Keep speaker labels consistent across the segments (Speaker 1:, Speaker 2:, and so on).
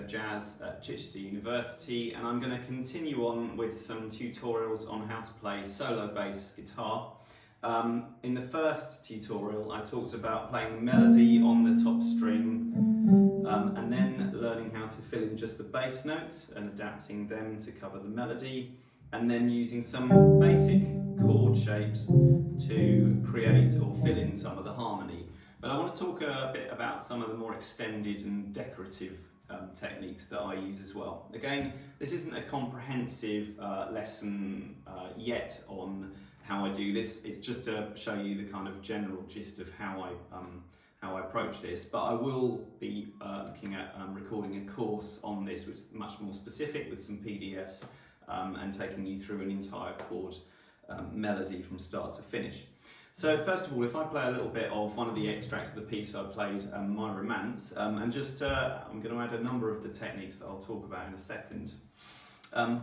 Speaker 1: of Jazz at Chichester University, and I'm going to continue on with some tutorials on how to play solo bass guitar. In the first tutorial I talked about playing the melody on the top string and then learning how to fill in just the bass notes and adapting them to cover the melody, and then using some basic chord shapes to create or fill in some of the harmony. But I want to talk a bit about some of the more extended and decorative techniques that I use as well. Again, this isn't a comprehensive lesson yet on how I do this. It's just to show you the kind of general gist of how I approach this. But I will be looking at recording a course on this, which is much more specific, with some PDFs and taking you through an entire chord melody from start to finish. So first of all, if I play a little bit of one of the extracts of the piece I played, My Romance, and just I'm going to add a number of the techniques that I'll talk about in a second. And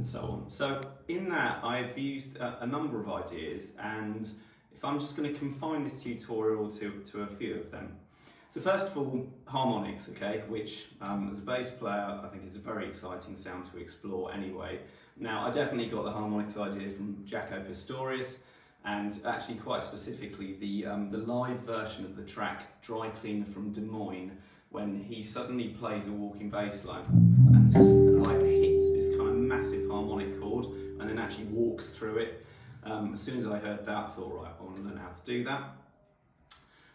Speaker 1: so on. So in that I've used a number of ideas, and if I'm just going to confine this tutorial to a few of them. So first of all, harmonics, okay, which as a bass player I think is a very exciting sound to explore anyway. Now I definitely got the harmonics idea from Jaco Pastorius, and actually quite specifically the live version of the track Dry Cleaner from Des Moines, when he suddenly plays a walking bass line and like hits this kind of massive harmonic chord and then actually walks through it. As soon as I heard that, I thought, right, I want to learn how to do that.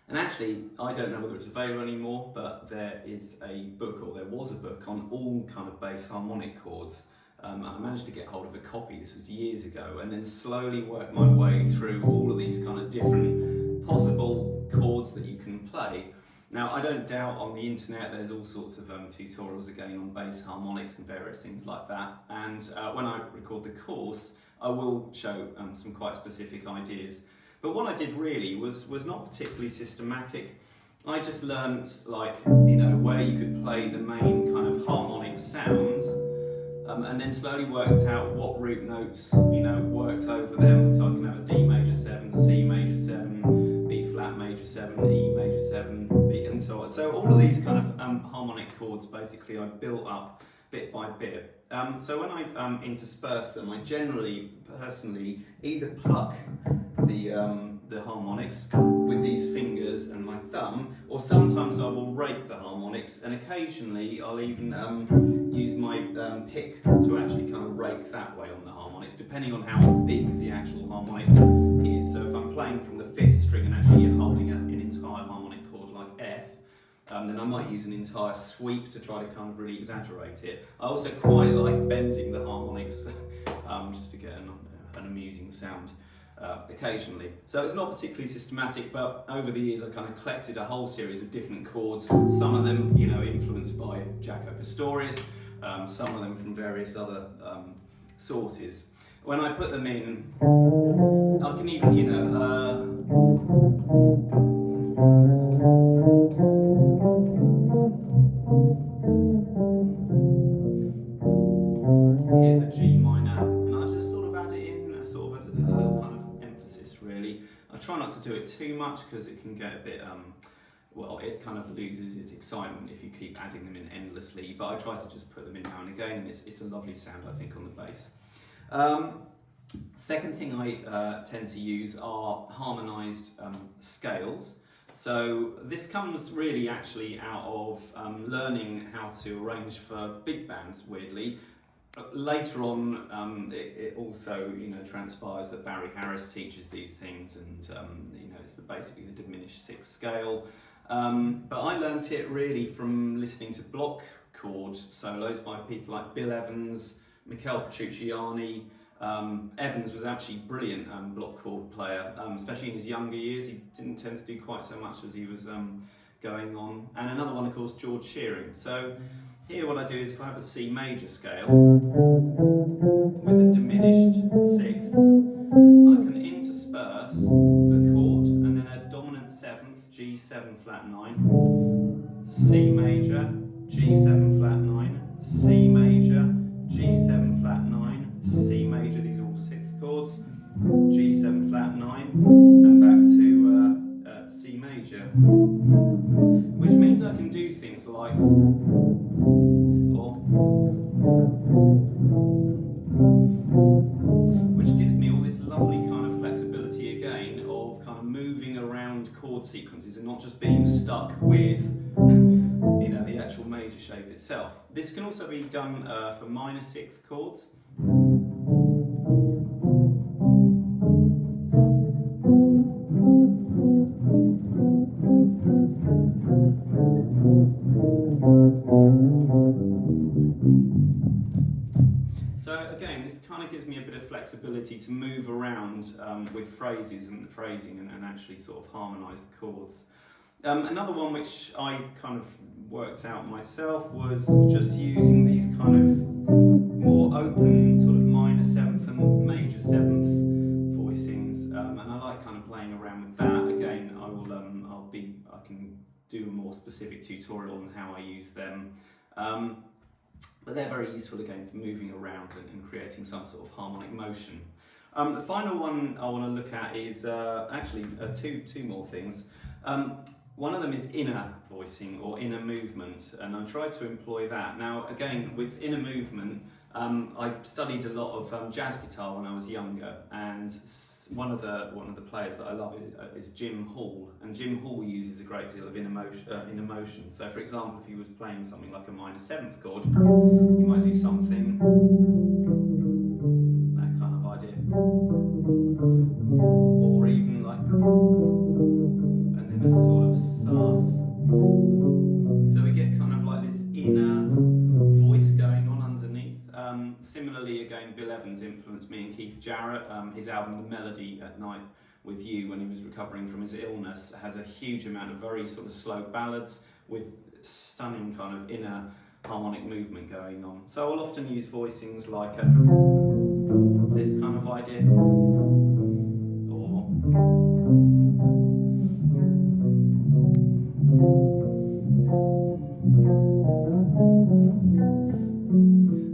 Speaker 1: And actually, I don't know whether it's available anymore, but there is a book, or there was a book, on all kind of bass harmonic chords. And I managed to get hold of a copy, this was years ago, and then slowly worked my way through all of these kind of different possible chords that you can play. Now, I don't doubt on the internet there's all sorts of tutorials again on bass harmonics and various things like that, and when I record the course I will show some quite specific ideas. But what I did really was not particularly systematic. I just learnt, like, you know, where you could play the main kind of harmonic sounds, and then slowly worked out what root notes, you know, worked over them. So I can have a D major 7, C major 7, B flat major 7, E major 7, B, and so on. So all of these kind of harmonic chords basically I built up bit by bit. So when I intersperse them, I generally, personally, either pluck the harmonics with these fingers and my thumb, or sometimes I will rake the harmonics, and occasionally I'll even use my pick to actually kind of rake that way on the harmonics, depending on how big the actual harmonic is. So if I'm playing from the 5th string and actually you're holding an entire harmonic chord like F, then I might use an entire sweep to try to kind of really exaggerate it. I also quite like bending the harmonics just to get an amusing sound occasionally. So it's not particularly systematic, but over the years I kind of collected a whole series of different chords, some of them, you know, influenced by Jaco Pastorius, some of them from various other sources. When I put them in, I can even, you know, here's a G minor, and I just sort of add it in, there's a little kind of emphasis really. I try not to do it too much because it can get a bit, well, it kind of loses its excitement if you keep adding them in endlessly, but I try to just put them in now and again, and it's a lovely sound, I think, on the bass. Second thing I tend to use are harmonized scales. So this comes really actually out of learning how to arrange for big bands, weirdly. Later on, it also, you know, transpires that Barry Harris teaches these things, and you know, it's basically the diminished 6th scale. But I learnt it really from listening to block chord solos by people like Bill Evans, Michele Petrucciani, Evans was actually brilliant block chord player, especially in his younger years. He didn't tend to do quite so much as he was going on. And another one, of course, George Shearing. So here what I do is if I have a C major scale with a diminished sixth, I can intersperse the chord and then a dominant seventh, G7 flat 9, C major, G7 flat 9, C major, G7 flat 9, C major, these are all sixth chords, G7 flat 9, and back to C major, which means I can do things like, which gives me all this lovely kind of flexibility again of kind of moving around chord sequences and not just being stuck with the actual major shape itself. This can also be done for minor sixth chords. So again, this kind of gives me a bit of flexibility to move around with phrases and phrasing and actually sort of harmonise the chords. Another one which I kind of worked out myself was just using these kind of more open sort of minor seventh and major seventh voicings, and I like kind of playing around with that. Again, I can do a more specific tutorial on how I use them. But they're very useful again for moving around and creating some sort of harmonic motion. The final one I want to look at is actually two more things. One of them is inner voicing or inner movement, and I tried to employ that. Now again, with inner movement, I studied a lot of jazz guitar when I was younger, and one of the players that I love is Jim Hall, and Jim Hall uses a great deal of inner motion. So for example, if he was playing something like a minor seventh chord, you might do something, that kind of idea, or even like, and then a sort of sus. So we get kind of like this inner voice going on underneath. Similarly, again, Bill Evans influenced me and Keith Jarrett. His album The Melody at Night with You, when he was recovering from his illness, has a huge amount of very sort of slow ballads with stunning kind of inner harmonic movement going on. So I'll often use voicings like this kind of idea, or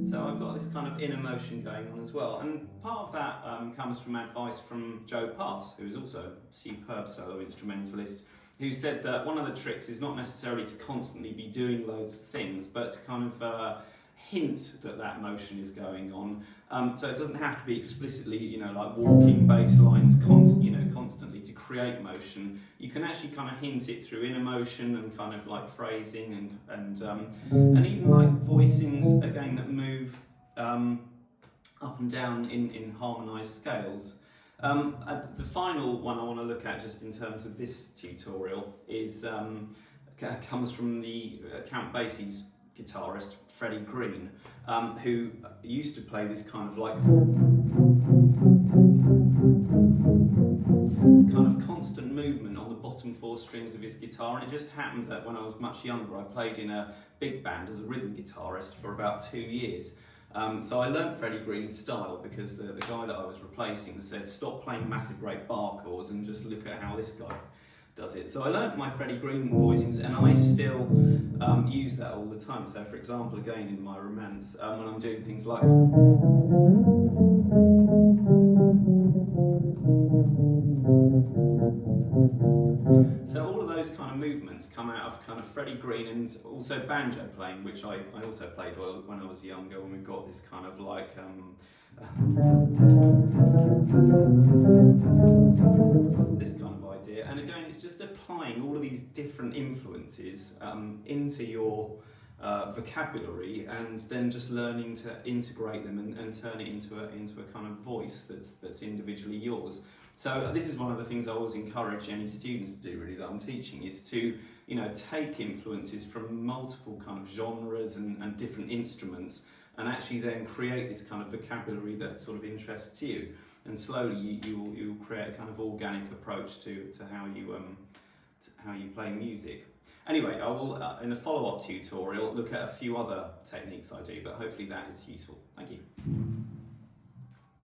Speaker 1: so I've got this kind of inner motion going on as well, and part of that comes from advice from Joe Pass, who is also a superb solo instrumentalist, who said that one of the tricks is not necessarily to constantly be doing loads of things, but to kind of hint that motion is going on. So it doesn't have to be explicitly, like walking bass lines constantly to create motion. You can actually kind of hint it through inner motion and kind of like phrasing and even like voicings again that move up and down in harmonised scales. The final one I want to look at just in terms of this tutorial is comes from the Count Basie's guitarist Freddie Green, who used to play this kind of like constant movement on the bottom four strings of his guitar, and it just happened that when I was much younger I played in a big band as a rhythm guitarist for about 2 years. So I learned Freddie Green's style because the guy that I was replacing said, stop playing massive rate bar chords and just look at how this guy does it. So I learned my Freddie Green voicings, and I still use that all the time. So for example, again in my Romance, when I'm doing things like so all of those kind of movements come out of kind of Freddie Green, and also banjo playing, which I also played when I was younger, when we got this kind of like this kind of idea. And again, it's just applying all of these different influences into your vocabulary, and then just learning to integrate them and turn it into a kind of voice that's individually yours. So this is one of the things I always encourage any students to do, really, that I'm teaching, is to take influences from multiple kind of genres and different instruments, and actually then create this kind of vocabulary that sort of interests you. And slowly you'll create a kind of organic approach to how you play music. Anyway, I will, in a follow-up tutorial, look at a few other techniques I do, but hopefully that is useful. Thank you.